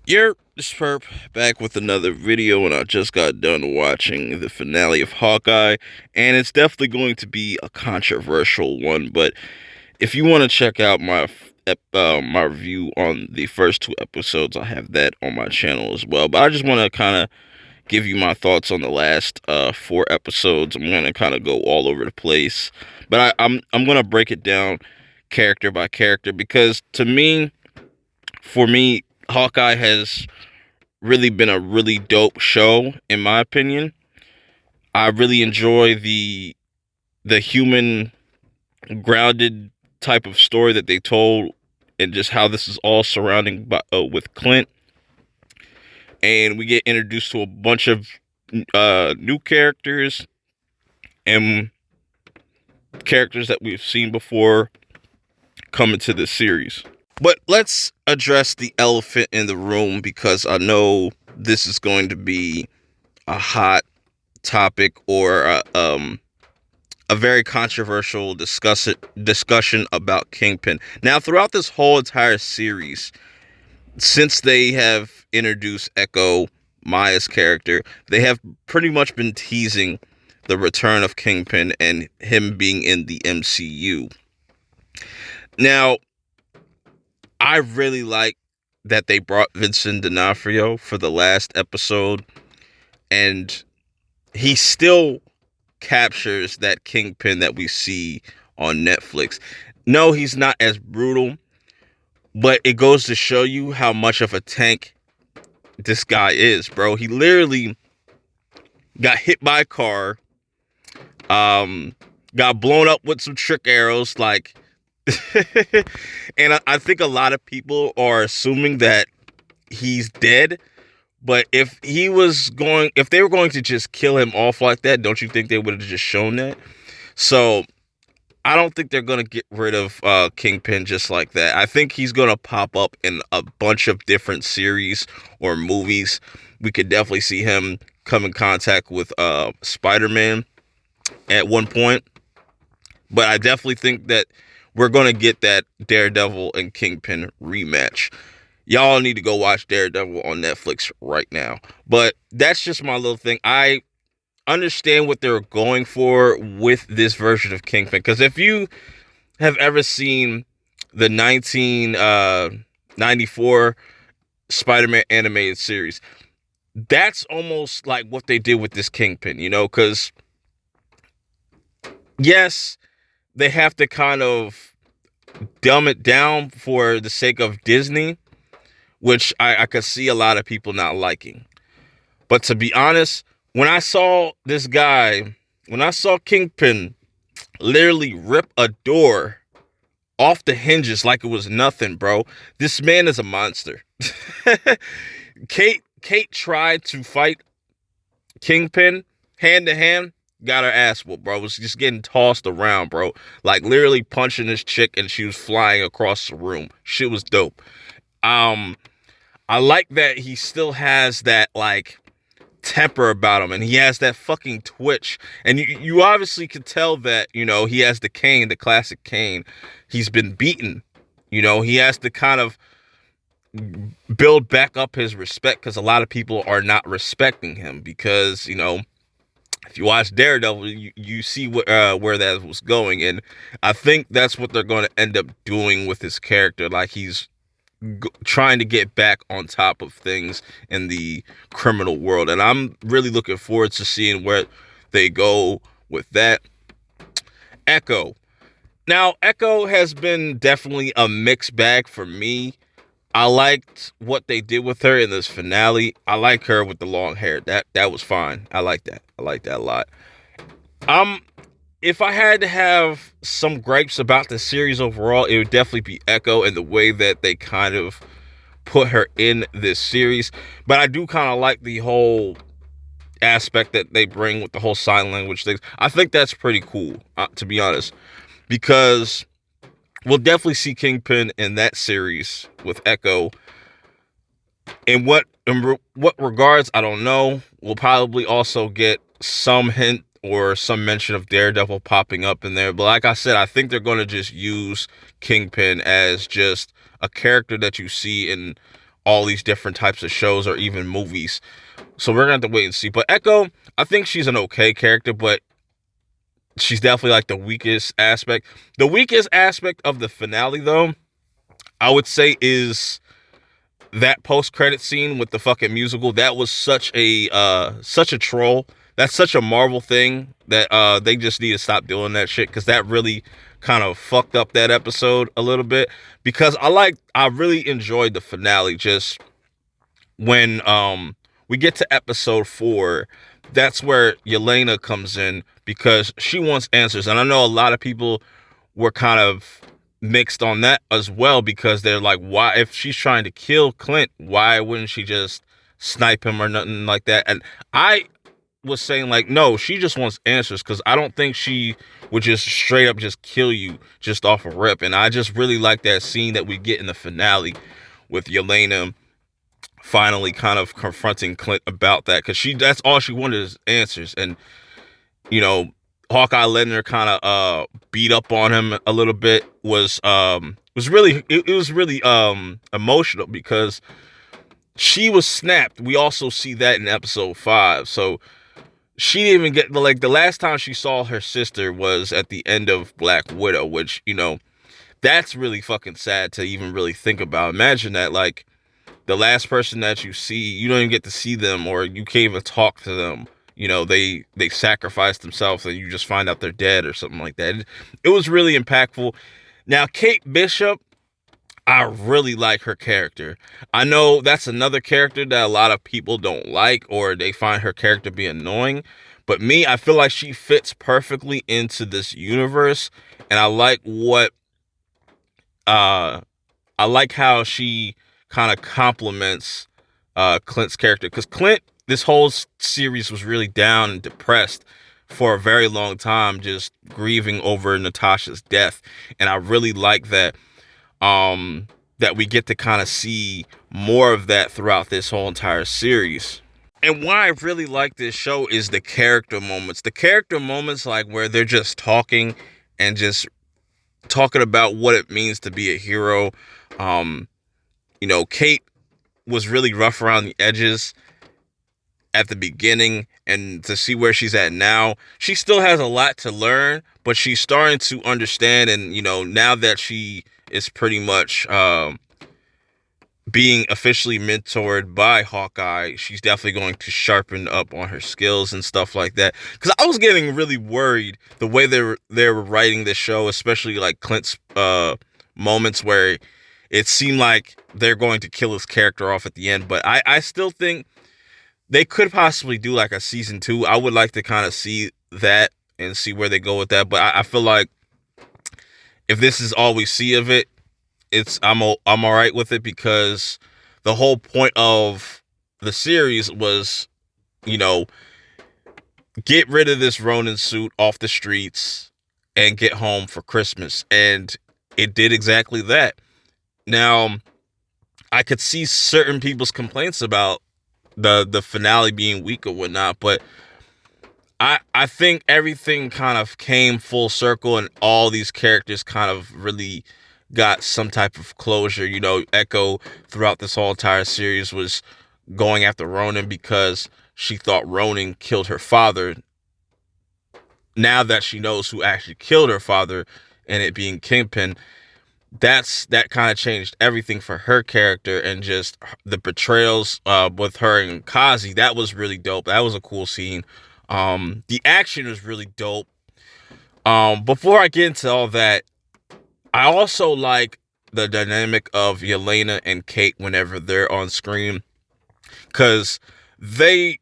This Perp back with another video, and I just got done watching the finale of Hawkeye, and it's definitely going to be a controversial one. But if you want to check out my review on the first two episodes, I have that on my channel as well. But I just want to kind of give you my thoughts on the last four episodes. I'm gonna kind of go all over the place, but I'm gonna break it down character by character because for me, Hawkeye has really been a really dope show in my opinion. I really enjoy the human grounded type of story that they told, and just how this is all surrounding with Clint, and we get introduced to a bunch of new characters and characters that we've seen before coming to this series. But let's address the elephant in the room, because I know this is going to be a hot topic, or a very controversial discussion about Kingpin. Now, throughout this whole entire series, since they have introduced Echo, Maya's character, they have pretty much been teasing the return of Kingpin and him being in the MCU. Now, I really like that they brought Vincent D'Onofrio for the last episode, and he still captures that Kingpin that we see on Netflix. No, he's not as brutal, but it goes to show you how much of a tank this guy is, bro. He literally got hit by a car, got blown up with some trick arrows, like, and I think a lot of people are assuming that he's dead. But if they were going to just kill him off like that, don't you think they would have just shown that? So I don't think they're going to get rid of Kingpin just like that. I think he's going to pop up in a bunch of different series or movies. We could definitely see him come in contact with Spider-Man at one point. But I definitely think that we're going to get that Daredevil and Kingpin rematch. Y'all need to go watch Daredevil on Netflix right now. But that's just my little thing. I understand what they're going for with this version of Kingpin, because if you have ever seen the 1994 Spider-Man animated series, that's almost like what they did with this Kingpin, because yes, they have to kind of dumb it down for the sake of Disney, which I could see a lot of people not liking. But to be honest, when I saw Kingpin literally rip a door off the hinges like it was nothing, bro, this man is a monster. Kate tried to fight Kingpin hand to hand, got her ass whooped, bro. Was just getting tossed around, bro. Like literally punching this chick and she was flying across the room. Shit was dope. I like that he still has that like temper about him, and he has that fucking twitch. And you obviously could tell that, he has the cane, the classic cane. He's been beaten. He has to kind of build back up his respect, because a lot of people are not respecting him, because, if you watch Daredevil, you see where that was going. And I think that's what they're going to end up doing with his character. Like, he's trying to get back on top of things in the criminal world, and I'm really looking forward to seeing where they go with that. Echo. Now, Echo has been definitely a mixed bag for me. I liked what they did with her in this finale. I like her with the long hair. That was fine. I like that. I like that a lot. If I had to have some gripes about the series overall, it would definitely be Echo and the way that they kind of put her in this series. But I do kind of like the whole aspect that they bring with the whole sign language things. I think that's pretty cool, to be honest, because we'll definitely see Kingpin in that series with Echo. In what regards, I don't know. We'll probably also get some hint or some mention of Daredevil popping up in there. But like I said, I think they're going to just use Kingpin as just a character that you see in all these different types of shows or even movies. So we're gonna have to wait and see. But Echo, I think she's an okay character, but she's definitely like the weakest aspect. The weakest aspect of the finale, though, I would say, is that post-credit scene with the fucking musical. That was such a troll. That's such a Marvel thing that they just need to stop doing that shit, because that really kind of fucked up that episode a little bit. Because I really enjoyed the finale. Just when we get to episode 4, that's where Yelena comes in, because she wants answers. And I know a lot of people were kind of mixed on that as well, because they're like, why, if she's trying to kill Clint, why wouldn't she just snipe him or nothing like that? And I was saying, like, no, she just wants answers, because I don't think she would just straight up just kill you just off a rip. And I just really like that scene that we get in the finale with Yelena finally kind of confronting Clint about that, because that's all she wanted is answers. And you know, Hawkeye letting her kind of beat up on him a little bit was really emotional, because she was snapped. We also see that in episode 5. So she didn't even get, like, the last time she saw her sister was at the end of Black Widow, which, you know, that's really fucking sad to even really think about. Imagine that, like, the last person that you see, you don't even get to see them, or you can't even talk to them. You know, they sacrificed themselves and you just find out they're dead or something like that. It was really impactful. Now, Kate Bishop, I really like her character. I know that's another character that a lot of people don't like, or they find her character be annoying. But me, I feel like she fits perfectly into this universe. And I like I like how she kind of complements Clint's character, because Clint, this whole series, was really down and depressed for a very long time, just grieving over Natasha's death. And I really like that that we get to kind of see more of that throughout this whole entire series. And why I really like this show is the character moments. The character moments, like, where they're just talking and just talking about what it means to be a hero. You know, Kate was really rough around the edges at the beginning, and to see where she's at now, she still has a lot to learn, but she's starting to understand. And, you know, now that she is pretty much being officially mentored by Hawkeye, she's definitely going to sharpen up on her skills and stuff like that. Because I was getting really worried the way they were writing this show, especially like Clint's moments where it seemed like they're going to kill his character off at the end. But I still think they could possibly do like a season 2. I would like to kind of see that and see where they go with that. But I feel like if this is all we see of it, I'm all right with it, because the whole point of the series was, you know, get rid of this Ronin suit off the streets and get home for Christmas. And it did exactly that. Now, I could see certain people's complaints about the finale being weak or whatnot, but I think everything kind of came full circle, and all these characters kind of really got some type of closure. You know, Echo throughout this whole entire series was going after Ronin because she thought Ronin killed her father. Now that she knows who actually killed her father, and it being Kingpin, that kind of changed everything for her character. And just the betrayals with her and Kazi, that was really dope. That was a cool scene. The action was really dope. Before I get into all that, I also like the dynamic of Yelena and Kate whenever they're on screen, because they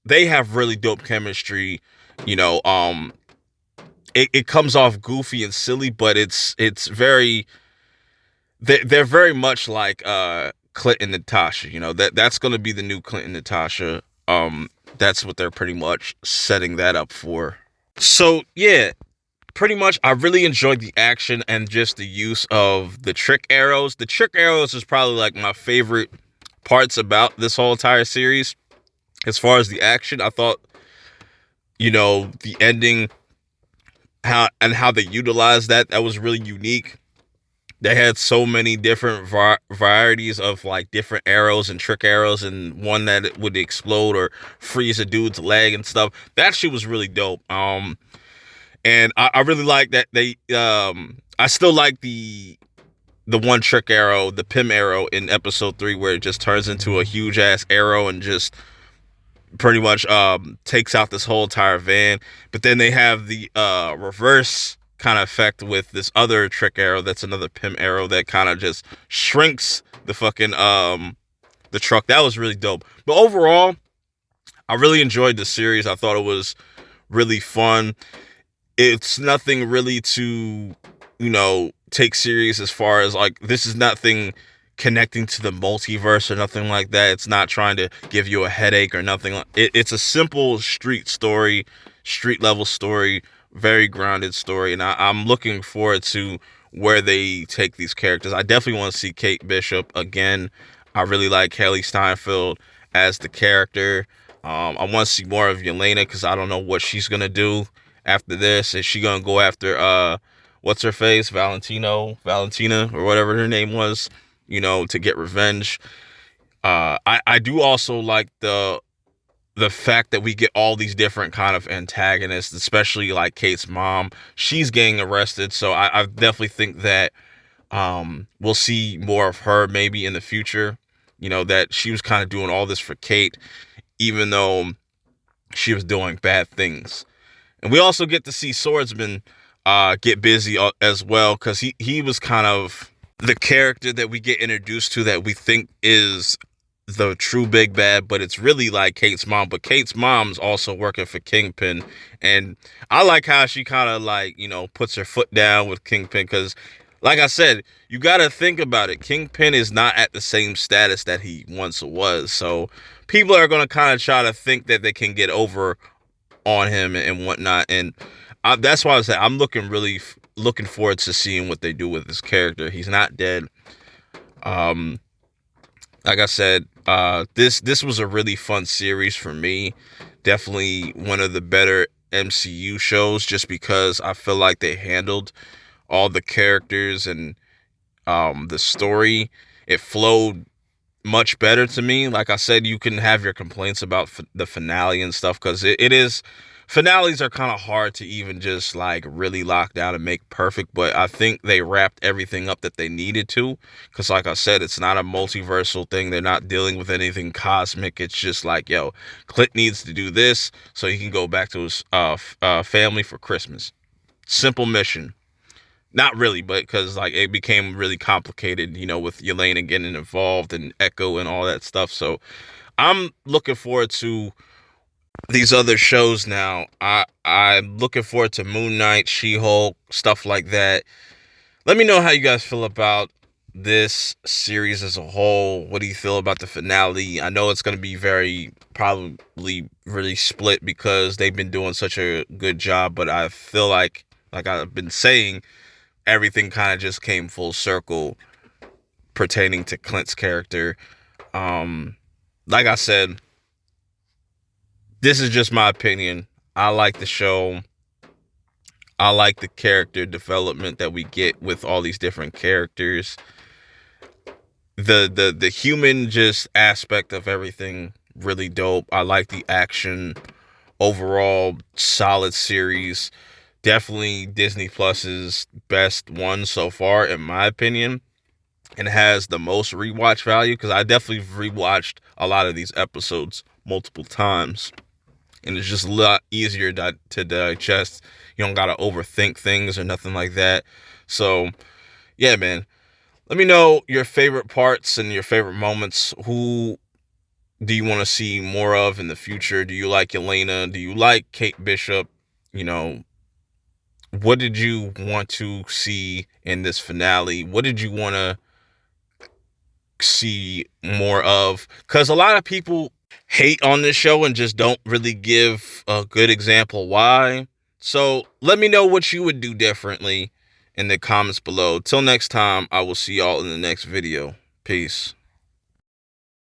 have really dope chemistry. You know, it comes off goofy and silly, but it's very, they're very much like Clint and Natasha. You know, that's going to be the new Clint and Natasha. That's what they're pretty much setting that up for. So yeah, pretty much I really enjoyed the action and just the use of the trick arrows. The trick arrows is probably like my favorite parts about this whole entire series. As far as the action, I thought, you know, the ending, how they utilized that was really unique. They had so many different varieties of like different arrows and trick arrows, and one that would explode or freeze a dude's leg and stuff. That shit was really dope. And I really like that they. I still like the one trick arrow, the Pym arrow in episode 3, where it just turns into a huge ass arrow and just pretty much takes out this whole entire van. But then they have the reverse kind of effect with this other trick arrow that's another Pym arrow that kind of just shrinks the fucking the truck. That was really dope. But overall, I really enjoyed the series. I thought it was really fun. It's nothing really to, take serious as far as like, this is nothing connecting to the multiverse or nothing like that. It's not trying to give you a headache or nothing. It's a simple street story, street level story, very grounded story, and I'm looking forward to where they take these characters. I definitely want to see Kate Bishop again. I really like Haley Steinfeld as the character. I want to see more of Yelena because I don't know what she's gonna do after this. Is she gonna go after what's her face, Valentina, or whatever her name was, to get revenge? I do also like the fact that we get all these different kind of antagonists, especially like Kate's mom. She's getting arrested, so I definitely think that we'll see more of her maybe in the future. That she was kind of doing all this for Kate, even though she was doing bad things. And we also get to see Swordsman get busy as well, because he was kind of the character that we get introduced to that we think is the true big bad, but it's really like Kate's mom. But Kate's mom's also working for Kingpin, and I like how she kind of like, puts her foot down with Kingpin, because like I said, you got to think about it. Kingpin is not at the same status that he once was, so people are going to kind of try to think that they can get over on him and whatnot, and that's why I said I'm looking forward to seeing what they do with this character. He's not dead. Like I said, this was a really fun series for me. Definitely one of the better MCU shows, just because I feel like they handled all the characters and the story. It flowed much better to me. Like I said, you can have your complaints about the finale and stuff, because it is... finales are kind of hard to even just like really lock down and make perfect, but I think they wrapped everything up that they needed to, because like I said, it's not a multiversal thing. They're not dealing with anything cosmic. It's just like, yo, Clint needs to do this so he can go back to his family for Christmas. Simple mission. Not really, but because like it became really complicated, with Yelena getting involved and Echo and all that stuff. So I'm looking forward to these other shows now. I'm looking forward to Moon Knight, She-Hulk, stuff like that. Let me know how you guys feel about this series as a whole. What do you feel about the finale? I know it's going to be probably really split, because they've been doing such a good job, but I feel like I've been saying, everything kind of just came full circle pertaining to Clint's character. Like I said, this is just my opinion. I like the show. I like the character development that we get with all these different characters. The human just aspect of everything, really dope. I like the action. Overall, solid series. Definitely Disney Plus's best one so far, in my opinion. And has the most rewatch value, because I definitely rewatched a lot of these episodes multiple times. And it's just a lot easier to digest. You don't got to overthink things or nothing like that. So, yeah, man. Let me know your favorite parts and your favorite moments. Who do you want to see more of in the future? Do you like Yelena? Do you like Kate Bishop? What did you want to see in this finale? What did you want to see more of? Because a lot of people hate on this show and just don't really give a good example why. So let me know what you would do differently in the comments below. Till next time, I will see y'all in the next video. Peace.